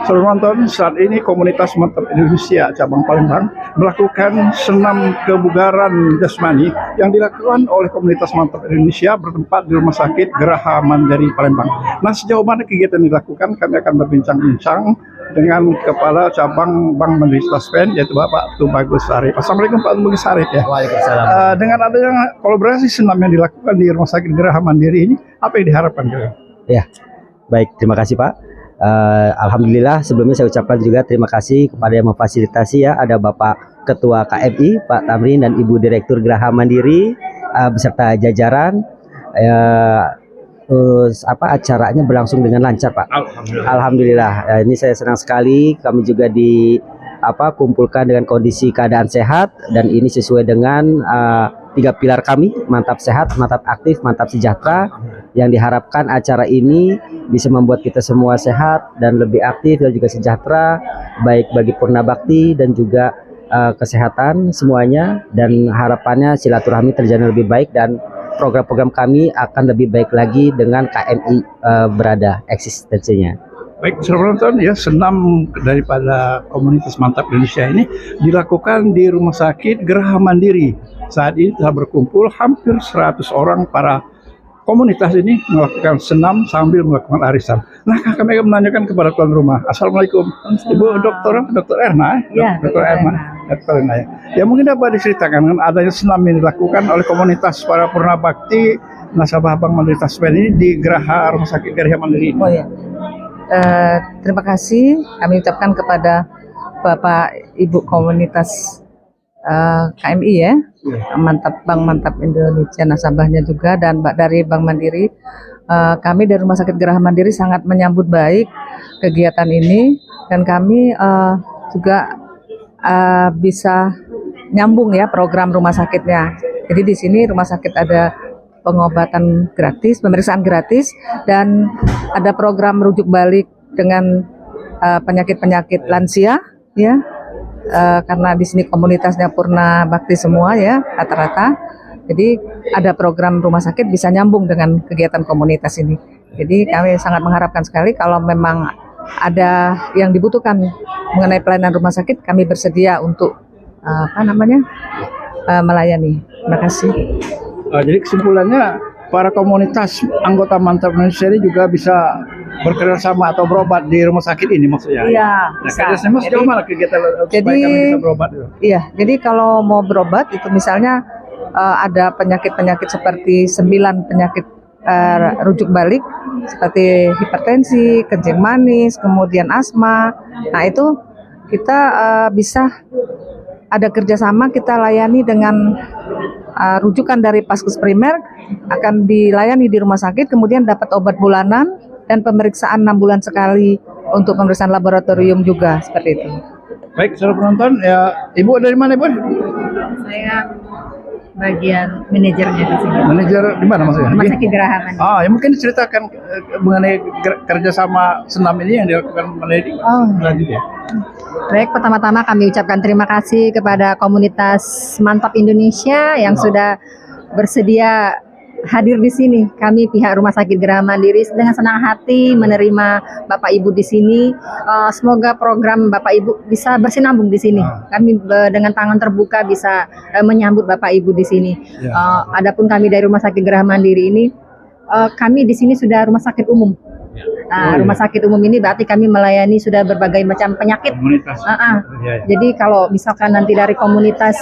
Saudara penonton, saat ini komunitas Mantap Indonesia cabang Palembang melakukan senam kebugaran jasmani yang dilakukan oleh komunitas Mantap Indonesia bertempat di Rumah Sakit Geraha Mandiri Palembang. Nah, sejauh mana kegiatan dilakukan, kami akan berbincang-bincang dengan Kepala Cabang Bank Mandiri Taspen, yaitu Bapak Tubagus Sarip. Assalamualaikum Pak Tubagus Sarip ya. Waalaikumsalam. Dengan adanya kolaborasi senam yang dilakukan di Rumah Sakit Geraha Mandiri ini, apa yang diharapkan? Ya, baik, terima kasih Pak. Alhamdulillah sebelumnya saya ucapkan juga terima kasih kepada yang memfasilitasi ya, ada Bapak Ketua KMI Pak Tamrin dan Ibu Direktur Geraha Mandiri beserta jajaran. Acaranya berlangsung dengan lancar Pak. Alhamdulillah. Ini saya senang sekali, kami juga kumpulkan dengan kondisi keadaan sehat, dan ini sesuai dengan 3 pilar kami: mantap sehat, mantap aktif, mantap sejahtera. Yang diharapkan acara ini bisa membuat kita semua sehat dan lebih aktif dan juga sejahtera, baik bagi Purna Bakti dan juga kesehatan semuanya, dan harapannya silaturahmi terjalin lebih baik dan program-program kami akan lebih baik lagi dengan KMI berada eksistensinya. Baik, saudara penonton ya, senam daripada komunitas Mantap Indonesia ini dilakukan di Rumah Sakit Geraha Mandiri. Saat ini telah berkumpul hampir 100 orang para komunitas ini melakukan senam sambil melakukan arisan. Nah, kami akan menanyakan kepada tuan rumah. Assalamualaikum, Ibu Dr. Erna. Ya, Dr. Erna. Ya, mungkin dapat diceritakan dengan adanya senam yang dilakukan oleh komunitas para Purna Bakti nasabah Bank Mandiri Taspen ini di Geraha Rumah Sakit Geraha Mandiri. Oh ya. Terima kasih kami ucapkan kepada Bapak Ibu komunitas KMI ya, Bank Mantap Indonesia nasabahnya juga, dan dari Bank Mandiri. Kami dari Rumah Sakit Geraha Mandiri sangat menyambut baik kegiatan ini, dan kami juga bisa nyambung ya program rumah sakitnya. Jadi di sini rumah sakit ada pengobatan gratis, pemeriksaan gratis, dan ada program rujuk balik dengan penyakit-penyakit lansia ya. Karena di sini komunitasnya Purna Bakti semua ya rata-rata, jadi ada program rumah sakit bisa nyambung dengan kegiatan komunitas ini. Jadi kami sangat mengharapkan sekali kalau memang ada yang dibutuhkan mengenai pelayanan rumah sakit, kami bersedia untuk melayani. Terima kasih. Jadi kesimpulannya, para komunitas anggota Mantap Indonesia ini juga bisa bekerjasama atau berobat di rumah sakit ini maksudnya? Iya, bisa. Nah, sejauh mana kegiatan supaya kami bisa berobat? Iya, jadi kalau mau berobat itu misalnya ada penyakit-penyakit seperti 9 penyakit rujuk balik seperti hipertensi, kencing manis, kemudian asma. Nah itu kita bisa ada kerjasama, kita layani dengan rujukan dari Paskus Primer, akan dilayani di rumah sakit, kemudian dapat obat bulanan dan pemeriksaan 6 bulan sekali untuk pemeriksaan laboratorium juga, seperti itu. Baik, saudara penonton, ya, Ibu dari mana, Ibu? Saya bagian manajernya di sini. Manajer di mana maksudnya? Rumah Sakit Geraha Mandiri. Ya mungkin diceritakan mengenai kerjasama senam ini yang dilakukan melalui selanjutnya. Baik, pertama-tama kami ucapkan terima kasih kepada komunitas Mantap Indonesia yang sudah bersedia hadir di sini. Kami pihak Rumah Sakit Geraha Mandiri dengan senang hati menerima Bapak Ibu di sini. Semoga program Bapak Ibu bisa bersinambung di sini. Kami dengan tangan terbuka bisa menyambut Bapak Ibu di sini. Adapun kami dari Rumah Sakit Geraha Mandiri ini, kami di sini sudah rumah sakit umum. Rumah sakit umum ini berarti kami melayani sudah berbagai macam penyakit. Jadi kalau misalkan nanti dari komunitas,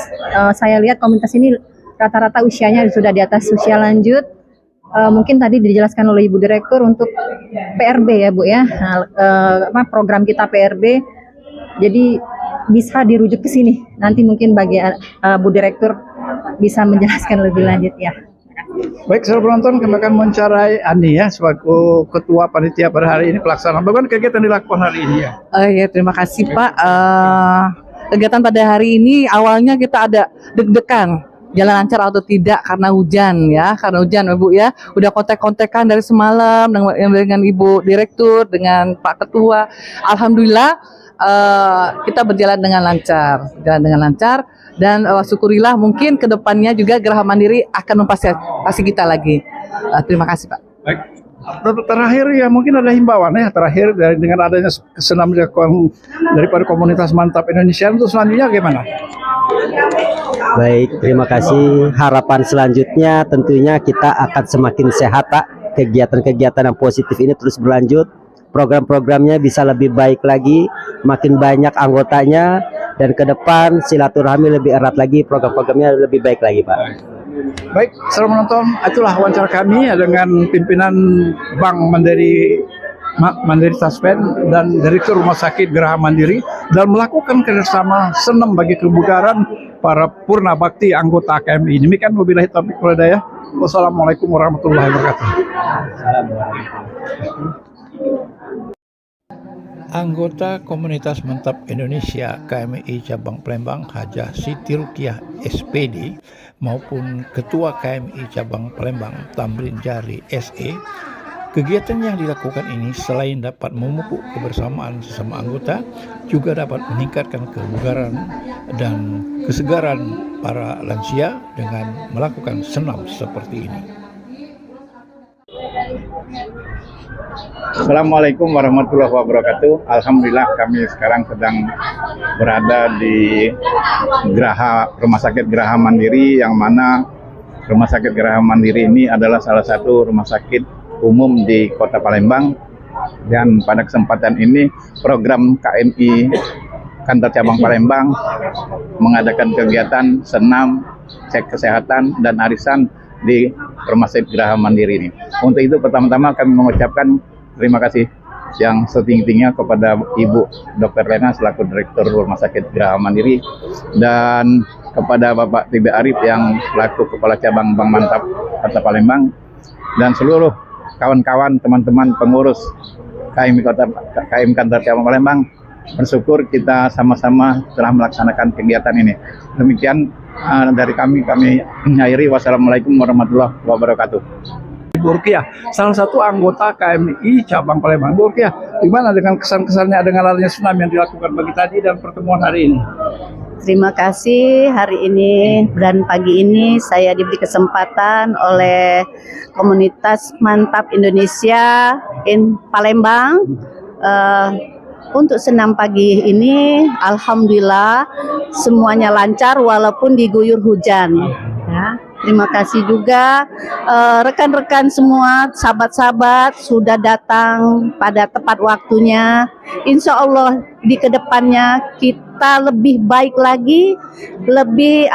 saya lihat komunitas ini rata-rata usianya sudah di atas usia lanjut. Mungkin tadi dijelaskan oleh Ibu Direktur untuk PRB ya Bu ya, program kita PRB. Jadi bisa dirujuk ke sini. Nanti mungkin bagi Bu Direktur bisa menjelaskan lebih lanjut ya. Baik, saudara penonton, kami akan mewawancarai Ani ya sebagai ketua panitia pada hari ini pelaksanaan. Bagaimana kegiatan dilakukan hari ini ya? Ya, terima kasih Pak. Kegiatan pada hari ini awalnya kita ada deg-degan jalan lancar atau tidak karena hujan ya, Ibu ya. Udah kontak-kontakan dari semalam dengan Ibu Direktur, dengan Pak Ketua. Alhamdulillah kita berjalan dengan lancar, dan syukurillah mungkin kedepannya juga Geraha Mandiri akan memfasilitasi kita lagi. Terima kasih Pak. Baik. Terakhir ya mungkin ada himbauan ya terakhir dengan adanya senam daripada komunitas Mantap Indonesia untuk selanjutnya bagaimana? Baik, terima kasih. Harapan selanjutnya tentunya kita akan semakin sehat, Pak. Kegiatan-kegiatan yang positif ini terus berlanjut. Program-programnya bisa lebih baik lagi, makin banyak anggotanya, dan ke depan silaturahmi lebih erat lagi, program-programnya lebih baik lagi, Pak. Baik, saudara menonton, itulah wawancara kami dengan pimpinan Bank Mandiri Taspen dan Direktur Rumah Sakit Geraha Mandiri dan melakukan kerjasama senam bagi kebugaran para purna bakti anggota KMI. Demikian wabillahi taufiq wal hidayah. Wassalamualaikum warahmatullahi wabarakatuh. Anggota Komunitas Mantap Indonesia KMI Cabang Palembang Hajah Siti Rukiah SPD maupun Ketua KMI Cabang Palembang Tamrin Jari SE, kegiatan yang dilakukan ini selain dapat memupuk kebersamaan sesama anggota, juga dapat meningkatkan kebugaran dan kesegaran para lansia dengan melakukan senam seperti ini. Assalamualaikum warahmatullahi wabarakatuh. Alhamdulillah kami sekarang sedang berada di Rumah Sakit Geraha Mandiri, yang mana Rumah Sakit Geraha Mandiri ini adalah salah satu rumah sakit umum di Kota Palembang. Dan pada kesempatan ini program KMI Kantor Cabang Palembang mengadakan kegiatan senam, cek kesehatan, dan arisan di Rumah Sakit Geraha Mandiri ini. Untuk itu pertama-tama kami mengucapkan terima kasih yang setinggi-tingginya kepada Ibu Dr. Lena selaku Direktur Rumah Sakit Geraha Mandiri, dan kepada Bapak Tibe Arif yang selaku Kepala Cabang Bank Mantap Kota Palembang, dan seluruh kawan-kawan teman-teman pengurus KMI Kantor Cabang Palembang. Bersyukur kita sama-sama telah melaksanakan kegiatan ini. Demikian dari kami mengakhiri. Wassalamualaikum warahmatullahi wabarakatuh. Ibu Rukiah, salah satu anggota KMI Cabang Palembang. Ibu Rukiah, gimana dengan kesan-kesannya dengan adanya senam yang dilakukan pagi tadi dan pertemuan hari ini? Terima kasih. Hari ini dan pagi ini saya diberi kesempatan oleh Komunitas Mantap Indonesia Palembang untuk senam pagi ini. Alhamdulillah semuanya lancar walaupun diguyur hujan. Ya, terima kasih juga rekan-rekan semua, sahabat-sahabat sudah datang pada tepat waktunya. Insya Allah di kedepannya kita lebih baik lagi, lebih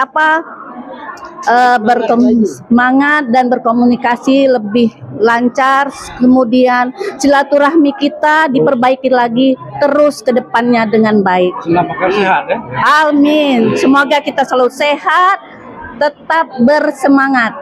bersemangat dan berkomunikasi lebih lancar. Kemudian silaturahmi kita diperbaiki lagi terus ke depannya dengan baik. Semoga sehat ya. Amin. Semoga kita selalu sehat, tetap bersemangat.